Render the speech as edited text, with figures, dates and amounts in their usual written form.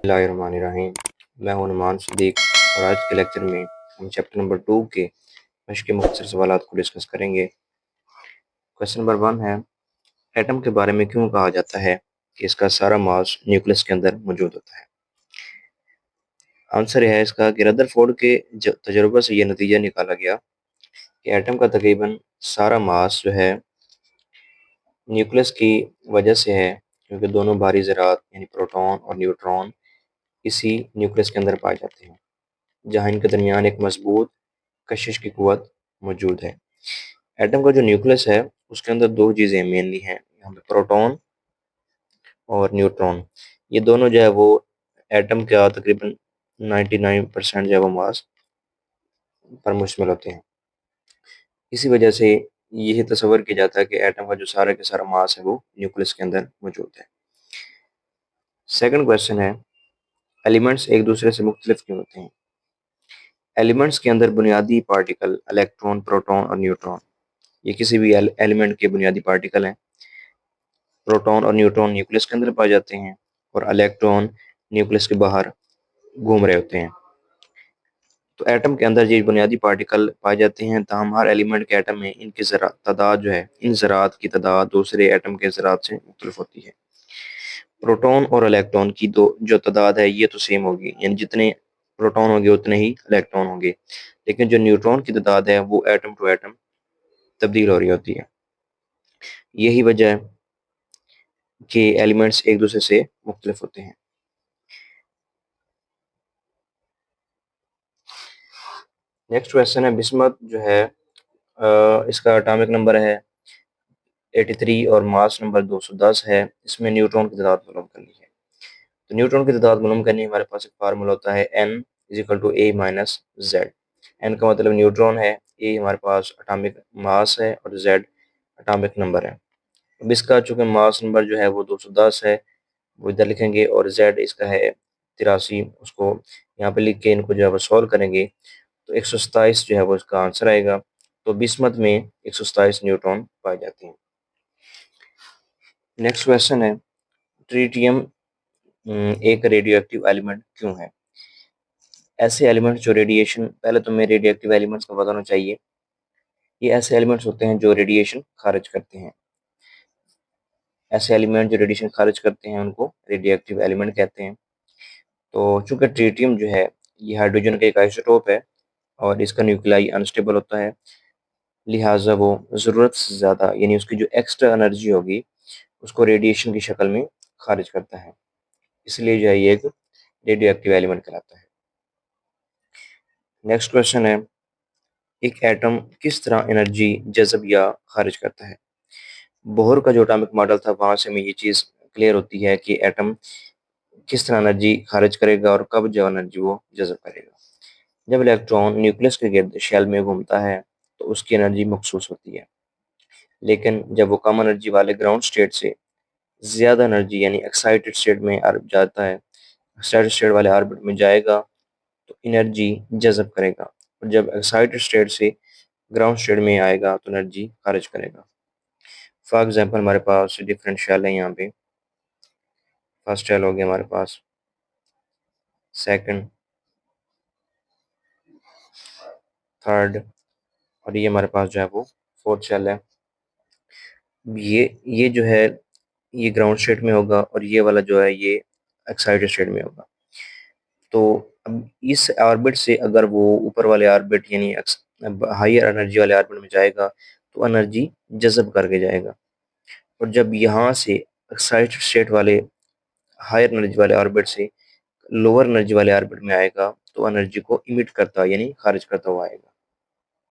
بسم اللہ الرحمن الرحیم۔ میں ہوں نعمان صدیق اور آج کے لیکچر میں ہم چیپٹر نمبر 2 کے مشق کے مختصر سوالات کو ڈسکس کریں گے۔ کویسچن نمبر 1 ہے، ایٹم کے بارے میں کیوں کہا جاتا ہے کہ اس کا سارا ماس نیوکلس کے اندر موجود ہوتا ہے؟ آنسر ہے اس کا کہ ردرفورڈ کے تجربہ سے یہ نتیجہ نکالا گیا کہ ایٹم کا تقریباً سارا ماس جو ہے نیوکلس کی وجہ سے ہے، کیونکہ دونوں بھاری ذرات یعنی پروٹون اور نیوٹرون اسی نیوکلس کے اندر پائے جاتے ہیں، جہاں ان کے درمیان ایک مضبوط کشش کی قوت موجود ہے۔ ایٹم کا جو نیوکلس ہے اس کے اندر دو چیزیں مینلی ہیں، یہاں پہ پروٹون اور نیوٹرون، یہ دونوں جو ہے وہ ایٹم کا تقریباً 99% جو ہے وہ ماس پر مشتمل ہوتے ہیں۔ اسی وجہ سے یہی تصور کیا جاتا ہے کہ ایٹم کا جو سارا کا سارا ماس ہے وہ نیوکلس کے اندر موجود ہے۔ سیکنڈ کویسچن ہے، ایلیمنٹس ایک دوسرے سے مختلف کیوں ہوتے ہیں؟ ایلیمنٹس کے اندر بنیادی پارٹیکل الیکٹرون، پروٹون اور نیوٹرون، یہ کسی بھی ایلیمنٹ کے بنیادی پارٹیکل ہیں۔ پروٹون اور نیوٹرون نیوکلس کے اندر پائے جاتے ہیں اور الیکٹرون نیوکلس کے باہر گھوم رہے ہوتے ہیں۔ تو ایٹم کے اندر یہ بنیادی پارٹیکل پائے جاتے ہیں، تاہم ہر ایلیمنٹ کے ایٹم میں ان کی تعداد جو ہے، ان ذرات کی تعداد دوسرے ایٹم کے ذرات سے مختلف ہوتی ہے۔ پروٹون اور الیکٹرون کی جو تعداد ہے یہ تو سیم ہوگی، یعنی جتنے پروٹون ہوں گے اتنے ہی الیکٹرون ہوں گے، لیکن جو نیوٹرون کی تعداد ہے وہ ایٹم ٹو ایٹم تبدیل ہو رہی ہوتی ہے۔ یہی وجہ ہے کہ ایلیمنٹس ایک دوسرے سے مختلف ہوتے ہیں۔ نیکسٹ کویسچن ہے، بسمت جو ہے اس کا اٹامک نمبر ہے 83 اور ماس نمبر 210 ہے، اس میں نیوٹرون کی تعداد معلوم کرنی ہے۔ تو نیوٹرون کی تعداد معلوم کرنے ہمارے پاس ایک فارمولا ہوتا ہے n = a - z۔ n کا مطلب نیوٹرون ہے، a ہمارے پاس اٹامک ماس ہے اور z اٹامک نمبر ہے۔ اب اس کا چونکہ ماس نمبر جو ہے وہ 210 ہے، وہ ادھر لکھیں گے، اور z اس کا ہے 83، اس کو یہاں پہ لکھ کے ان کو جو ہے وہ سولو کریں گے تو 127 جو ہے وہ اس کا آنسر آئے گا۔ تو بسمت میں 127 نیوٹرون پائے جاتے ہیں۔ نیکسٹ کویسچن ہے، ٹریٹیم ایک ریڈیو ایکٹیو ایلیمنٹ کیوں ہے؟ ایسے ایلیمنٹ جو ریڈیشن، پہلے تو میں ریڈیو ایکٹیو ایلیمنٹس کا بتانا چاہیے، یہ ایسے ایلیمنٹس ہوتے ہیں جو ریڈیشن خارج کرتے ہیں۔ ایسے ایلیمنٹ جو ریڈیشن خارج کرتے ہیں ان کو ریڈیو ایکٹیو ایلیمنٹ کہتے ہیں۔ تو چونکہ ٹریٹیم جو ہے یہ ہائیڈروجن کا ایک آئسوٹوپ ہے اور اس کا نیوکلائی انسٹیبل ہوتا ہے، لہٰذا وہ ضرورت سے زیادہ یعنی اس کی جو ایکسٹرا انرجی ہوگی اس کو ریڈیشن کی شکل میں خارج کرتا ہے، اس لیے جو ہے یہ ایک ریڈیو ایکٹیو ایلیمنٹ کہلاتا ہے۔ نیکسٹ کویسچن ہے، ایک ایٹم کس طرح انرجی جذب یا خارج کرتا ہے؟ بوہر کا جو اٹامک ماڈل تھا وہاں سے ہمیں یہ چیز کلیئر ہوتی ہے کہ ایٹم کس طرح انرجی خارج کرے گا اور کب جو انرجی وہ جذب کرے گا۔ جب الیکٹران نیوکلس کے گرد شیل میں گھومتا ہے تو اس کی انرجی مخصوص ہوتی ہے، لیکن جب وہ کم انرجی والے گراؤنڈ اسٹیٹ سے زیادہ انرجی یعنی ایکسائٹڈ اسٹیٹ میں جاتا ہے، ایکسائٹڈ اسٹیٹ والے آربٹ میں جائے گا تو انرجی جذب کرے گا، اور جب ایکسائٹڈ اسٹیٹ سے گراؤنڈ اسٹیٹ میں آئے گا تو انرجی خارج کرے گا۔ فار ایگزامپل ہمارے پاس ڈفرینٹ شیل ہیں، یہاں پہ فرسٹ شیل ہو گیا ہمارے پاس، سیکنڈ، تھرڈ، اور یہ ہمارے پاس جو ہے وہ فورتھ شیل ہے۔ یہ جو ہے یہ گراؤنڈ اسٹیٹ میں ہوگا اور یہ والا جو ہے یہ ایکسائٹڈ اسٹیٹ میں ہوگا۔ تو اب اس آربٹ سے اگر وہ اوپر والے آربٹ یعنی ہائر انرجی والے آربٹ میں جائے گا تو انرجی جذب کر کے جائے گا، اور جب یہاں سے ایکسائٹڈ اسٹیٹ والے ہائر انرجی والے آربٹ سے لوور انرجی والے آربٹ میں آئے گا تو انرجی کو ایمٹ کرتا یعنی خارج کرتا ہوا آئے گا۔